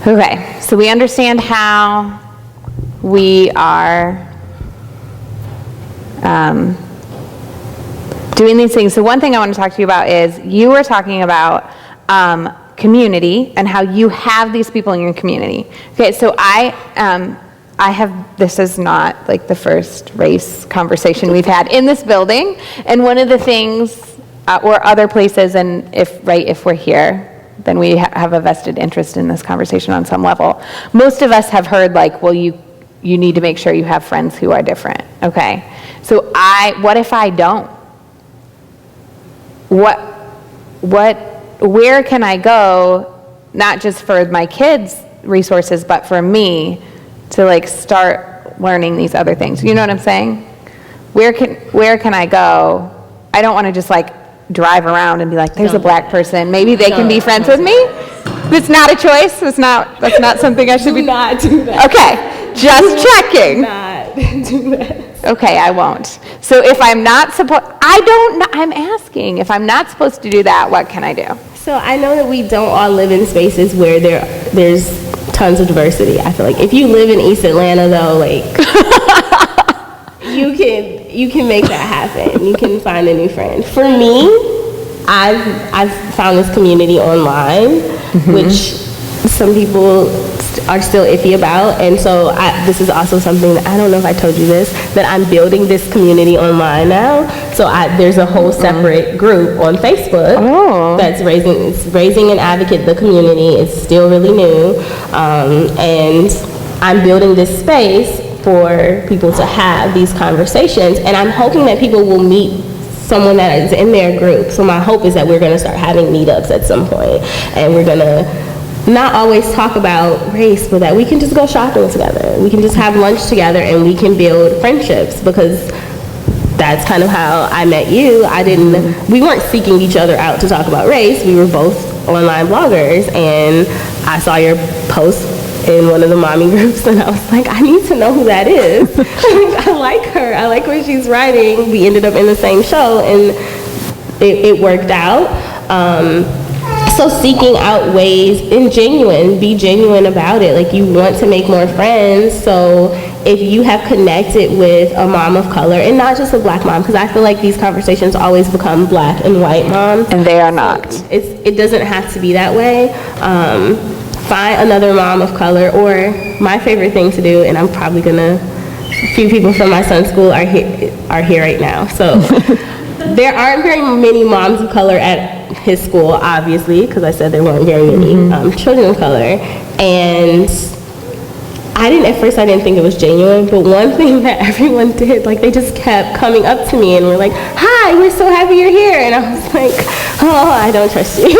Okay, so we understand how we are doing these things. So one thing I want to talk to you about is you were talking about community and how you have these people in your community. Okay, so I have, this is not like the first race conversation we've had in this building, and one of the things, or other places, and if we're here, then we have a vested interest in this conversation on some level. Most of us have heard like, well, you need to make sure you have friends who are different, okay? So what if I don't? Where can I go, not just for my kids' resources, but for me to like start learning these other things? You know what I'm saying? Where can I go? I don't want to just like drive around and be like, there's a black person, maybe they can be friends with me. It's not a choice. That's not something I should be. Do not do that. Okay, just checking. Do not do that. Okay, I won't. So if I'm not supposed, I'm asking, if I'm not supposed to do that, what can I do? So I know that we don't all live in spaces where there's tons of diversity. I feel like if you live in East Atlanta, though, like you can make that happen. You can find a new friend. For me, I've found this community online, which some people are still iffy about, and so this is also something that I don't know if I told you this, that I'm building this community online now. So there's a whole separate group on Facebook that's raising and advocate the community. It's still really new, and I'm building this space for people to have these conversations, and I'm hoping that people will meet someone that is in their group. So my hope is that we're going to start having meetups at some point, and we're going to not always talk about race, but that we can just go shopping together. We can just have lunch together, and we can build friendships, because that's kind of how I met you. We weren't seeking each other out to talk about race. We were both online bloggers, and I saw your post in one of the mommy groups, and I was like, I need to know who that is. I like her. I like what she's writing. We ended up in the same show, and it worked out. So seeking out ways, and be genuine about it. Like, you want to make more friends. So if you have connected with a mom of color, and not just a black mom, because I feel like these conversations always become black and white moms. And they are not. It doesn't have to be that way. Find another mom of color, or my favorite thing to do, and I'm probably a few people from my son's school are here right now. So there aren't very many moms of color at his school, obviously, because I said there weren't very many children of color. And at first I didn't think it was genuine, but one thing that everyone did, like, they just kept coming up to me and were like, hi, we're so happy you're here. And I was like, oh, I don't trust you.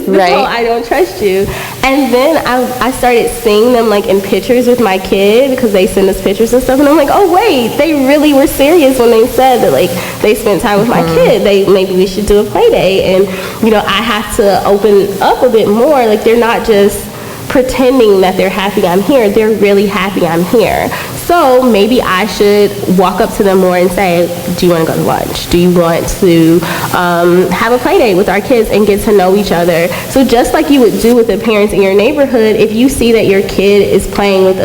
I don't trust you. And then I started seeing them, like, in pictures with my kid, because they send us pictures and stuff, and I'm like, oh wait, they really were serious when they said that, like, they spent time with my kid. Maybe we should do a play day. And I have to open up a bit more. Like, they're not just pretending that they're happy I'm here. They're really happy I'm here. So maybe I should walk up to them more and say, do you want to go to lunch? Do you want to have a play date with our kids and get to know each other? So just like you would do with the parents in your neighborhood, if you see that your kid is playing with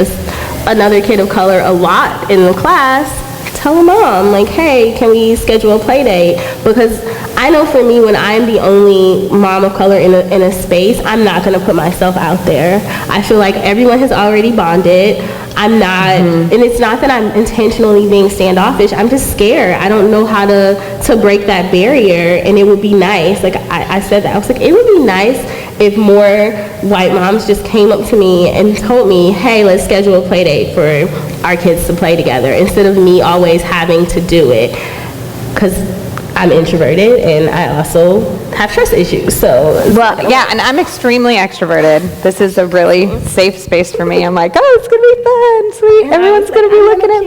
another kid of color a lot in the class, tell a mom, like, hey, can we schedule a play date? Because I know for me, when I'm the only mom of color in a space, I'm not going to put myself out there. I feel like everyone has already bonded. I'm not, and it's not that I'm intentionally being standoffish. I'm just scared. I don't know how to break that barrier, and it would be nice. Like, I said that. I was like, it would be nice if more white moms just came up to me and told me, hey, let's schedule a play date for our kids to play together, instead of me always having to do it, because I'm introverted and I also have trust issues. Yeah, and I'm extremely extroverted. This is a really safe space for me. I'm like, oh, it's gonna be fun, sweet. Everyone's gonna be looking at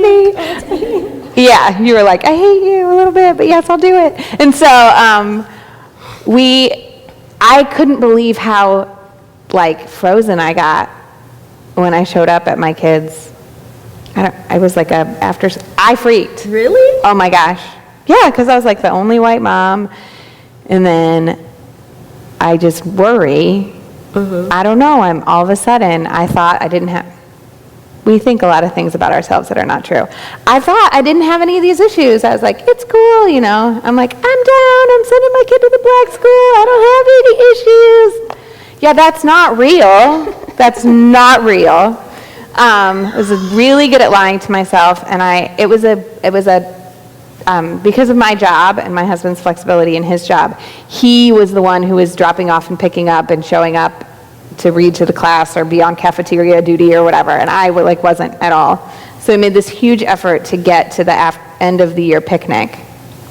me. Yeah, you were like, I hate you a little bit, but yes, I'll do it. And so I couldn't believe how, like, frozen I got when I showed up at my kids'. I was like I freaked. Really? Oh my gosh. Yeah, because I was like the only white mom, and then I just worry I don't know, all of a sudden, I thought I didn't have, we think a lot of things about ourselves that are not true. I thought I didn't have any of these issues. I was like, it's cool, you know. I'm like, I'm down, I'm sending my kid to the black school, I don't have any issues. Yeah, that's not real. That's not real. I was really good at lying to myself, and because of my job and my husband's flexibility in his job, he was the one who was dropping off and picking up and showing up to read to the class or be on cafeteria duty or whatever, and I wasn't at all. So I made this huge effort to get to the end of the year picnic.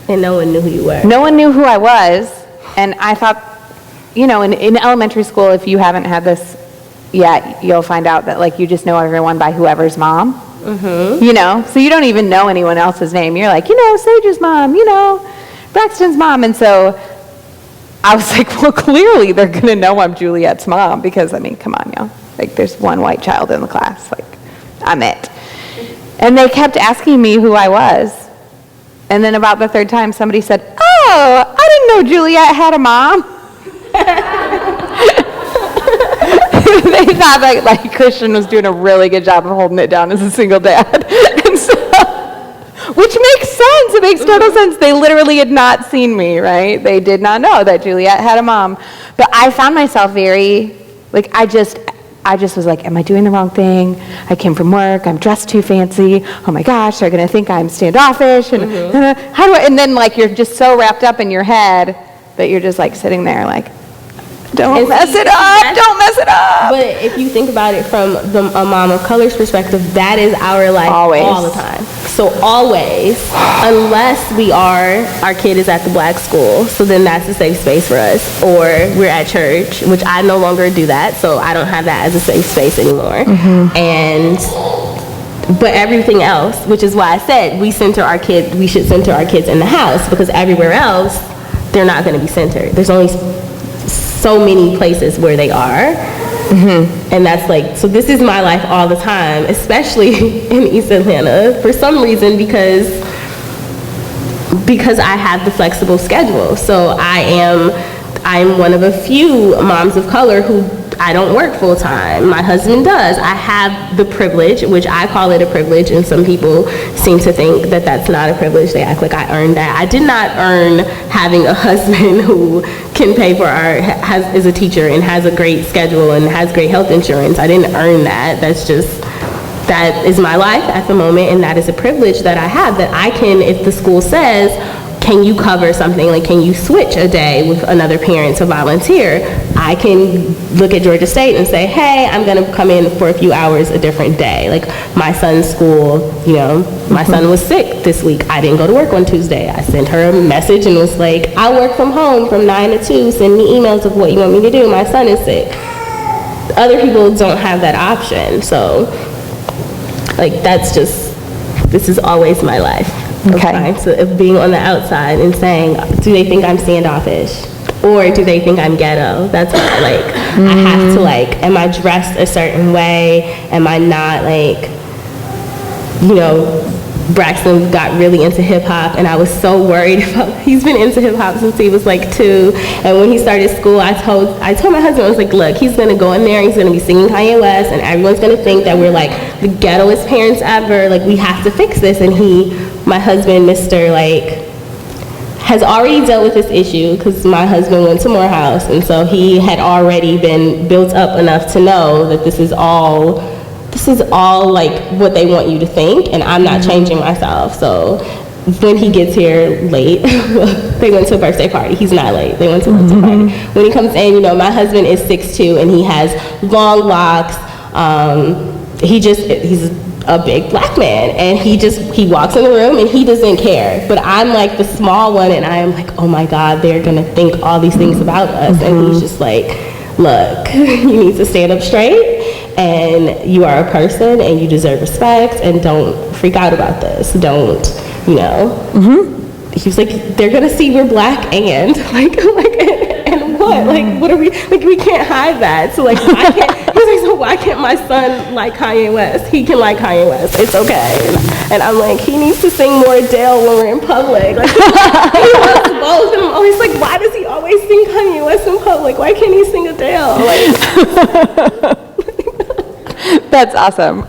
And no one knew who you were. No one knew who I was, and I thought, you know, in elementary school, if you haven't had this yet, you'll find out that, like, you just know everyone by whoever's mom. Mm-hmm. You know, so you don't even know anyone else's name. You're like, you know, Sage's mom, you know, Braxton's mom, and so I was like, well, clearly they're going to know I'm Juliet's mom because, I mean, come on, y'all. Like, there's one white child in the class. Like, I'm it. And they kept asking me who I was. And then about the third time, somebody said, oh, I didn't know Juliet had a mom. They thought that, like, Christian was doing a really good job of holding it down as a single dad. And so, which makes sense. It makes total sense. They literally had not seen me, right? They did not know that Juliet had a mom. But I found myself very, like, I just was like, am I doing the wrong thing? I came from work. I'm dressed too fancy. Oh my gosh, they're going to think I'm standoffish. And how do I, and then, like, you're just so wrapped up in your head that you're just, like, sitting there, like, don't mess it up. Don't mess it up. But if you think about it from a mom of color's perspective, that is our life Always. All the time. So always, unless our kid is at the black school, so then that's a safe space for us. Or we're at church, which I no longer do that, so I don't have that as a safe space anymore. But everything else, which is why I said we should center our kids in the house, because everywhere else, they're not going to be centered. There's only so many places where they are. And that's like, so this is my life all the time, especially in East Atlanta, for some reason, because I have the flexible schedule. So I'm one of a few moms of color who I don't work full time. My husband does. I have the privilege, which I call it a privilege, and some people seem to think that that's not a privilege. They act like I earned that. I did not earn having a husband who can pay for is a teacher and has a great schedule and has great health insurance. I didn't earn that. That is my life at the moment, and that is a privilege that I have, that I can, if the school says, can you cover something, like can you switch a day with another parent to volunteer, I can look at Georgia State and say, hey, I'm going to come in for a few hours a different day. Like my son's school, you know, my son was sick this week. I didn't go to work on Tuesday. I sent her a message and was like, I work from home from 9 to 2. Send me emails of what you want me to do. My son is sick. Other people don't have that option. So, like, this is always my life. Okay. So of being on the outside and saying, do they think I'm standoffish? Or do they think I'm ghetto? That's what I have to, like, am I dressed a certain way? Am I not, like, you know, Braxton got really into hip hop, and I was so worried about, he's been into hip hop since he was like 2, and when he started school, I told my husband, I was like, look, he's gonna go in there, he's gonna be singing Kanye West, and everyone's gonna think that we're like the ghettoest parents ever, like we have to fix this. And my husband, Mr. like, has already dealt with this issue because my husband went to Morehouse, and so he had already been built up enough to know that this is all like what they want you to think, and I'm not changing myself. So when he gets here late, they went to a birthday party. He's not late. They went to a birthday party. When he comes in, you know, my husband is 6'2", and he has long locks. He's a big black man, and he walks in the room and he doesn't care. But I'm like the small one, and I am like, oh my God, they're gonna think all these things about us. And he's just like, look, you need to stand up straight, and you are a person, and you deserve respect, and don't freak out about this. Don't, you know. He was like, they're gonna see we're black and and what? Like, what are we? Like, we can't hide that. So like, he was like, so why can't my son like Kanye West. He can like Kanye West. It's okay. And I'm like, he needs to sing more Adele when we're in public. Like, he wants both. And I'm always like, why does he always sing Kanye West in public? Why can't he sing Adele? Like, That's awesome.